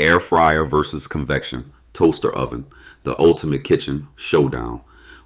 Air fryer versus convection, toaster oven, the ultimate kitchen showdown.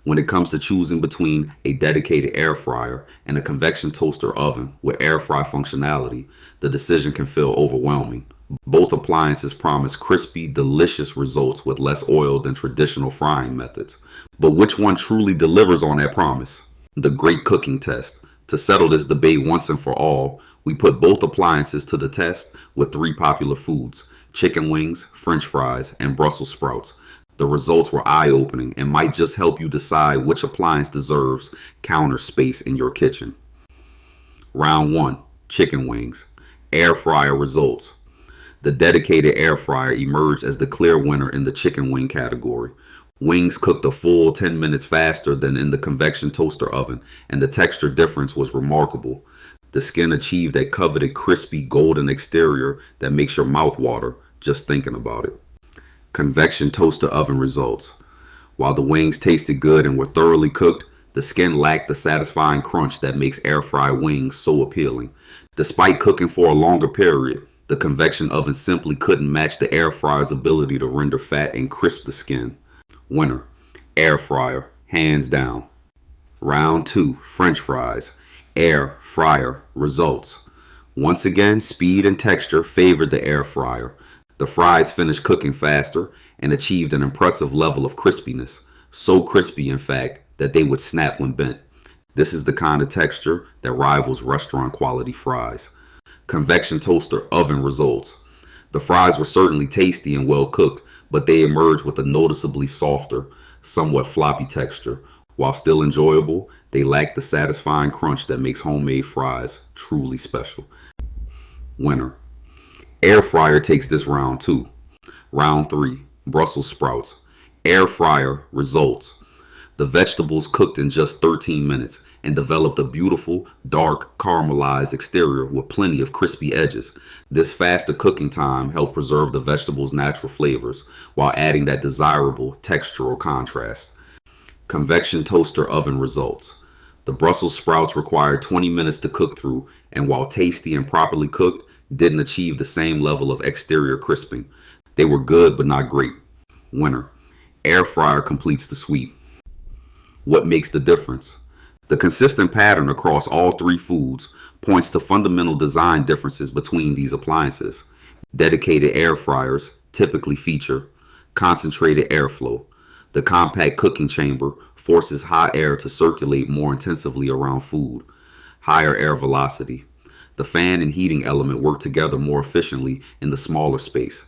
When it comes to choosing between a dedicated air fryer and a convection toaster oven with air fry functionality, the decision can feel overwhelming. Both appliances promise crispy, delicious results with less oil than traditional frying methods. But which one truly delivers on that promise? The great cooking test. To settle this debate once and for all, we put both appliances to the test with three popular foods: chicken wings, french fries, and Brussels sprouts. The results were eye opening and might just help you decide which appliance deserves counter space in your kitchen. Round 1: Chicken wings. Air fryer results. The dedicated air fryer emerged as the clear winner in the chicken wing category. Wings cooked a full 10 minutes faster than in the convection toaster oven, and the texture difference was remarkable. The skin achieved that coveted crispy golden exterior that makes your mouth water just thinking about it. Convection toaster oven results. While the wings tasted good and were thoroughly cooked, the skin lacked the satisfying crunch that makes air fry wings so appealing. Despite cooking for a longer period, the convection oven simply couldn't match the air fryer's ability to render fat and crisp the skin. Winner: air fryer, hands down. Round 2: French fries. Air fryer results. Once again, speed and texture favored the air fryer. The fries finished cooking faster and achieved an impressive level of crispiness. So crispy, in fact, that they would snap when bent. This is the kind of texture that rivals restaurant quality fries. Convection toaster oven results. The fries were certainly tasty and well cooked, but they emerged with a noticeably softer, somewhat floppy texture. While still enjoyable, they lacked the satisfying crunch that makes homemade fries truly special. Winner: air fryer takes this round too. Round 3: Brussels sprouts. Air fryer results. The vegetables cooked in just 13 minutes and developed a beautiful, dark, caramelized exterior with plenty of crispy edges. This faster cooking time helped preserve the vegetables' natural flavors while adding that desirable textural contrast. Convection toaster oven results. The Brussels sprouts required 20 minutes to cook through, and while tasty and properly cooked, didn't achieve the same level of exterior crisping. They were good but not great. Winner: air fryer completes the sweep. What makes the difference? The consistent pattern across all three foods points to fundamental design differences between these appliances. Dedicated air fryers typically feature concentrated airflow. The compact cooking chamber forces hot air to circulate more intensively around food. Higher air velocity. The fan and heating element work together more efficiently in the smaller space.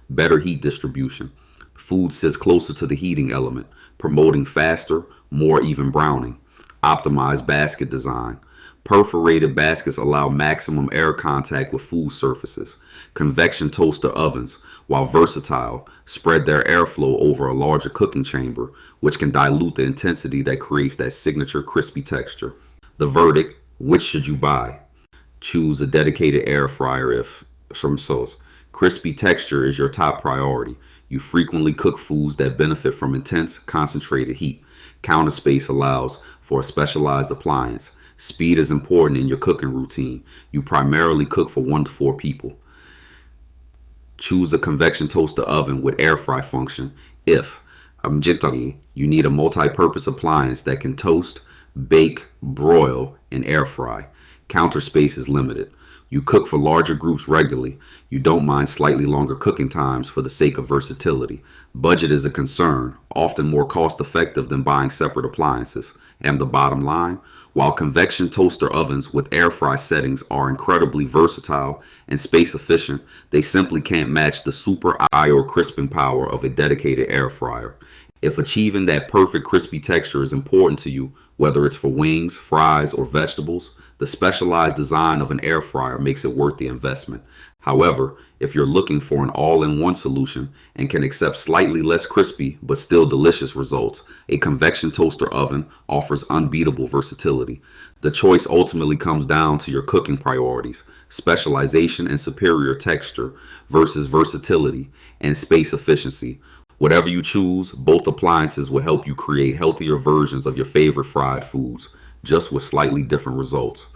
Better heat distribution. Food sits closer to the heating element, promoting faster, more even browning. Optimized basket design. Perforated baskets allow maximum air contact with food surfaces. Convection toaster ovens, while versatile, spread their airflow over a larger cooking chamber, which can dilute the intensity that creates that signature crispy texture. The verdict: which should you buy? Choose a dedicated air fryer if some sauce. Crispy texture is your top priority. You frequently cook foods that benefit from intense, concentrated heat. Counter space allows for a specialized appliance. Speed is important in your cooking routine. You primarily cook for 1 to 4 people. Choose a convection toaster oven with air fry function if you need a multi-purpose appliance that can toast, bake, broil, and air fry. Counter space is limited. You cook for larger groups regularly. You don't mind slightly longer cooking times for the sake of versatility. Budget is a concern, often more cost effective than buying separate appliances. And the bottom line: while convection toaster ovens with air fry settings are incredibly versatile and space efficient, they simply can't match the super eye or crisping power of a dedicated air fryer. If achieving that perfect crispy texture is important to you, whether it's for wings, fries, or vegetables, the specialized design of an air fryer makes it worth the investment. However, if you're looking for an all-in-one solution and can accept slightly less crispy but still delicious results, a convection toaster oven offers unbeatable versatility. The choice ultimately comes down to your cooking priorities: specialization and superior texture versus versatility and space efficiency. Whatever you choose, both appliances will help you create healthier versions of your favorite fried foods, just with slightly different results.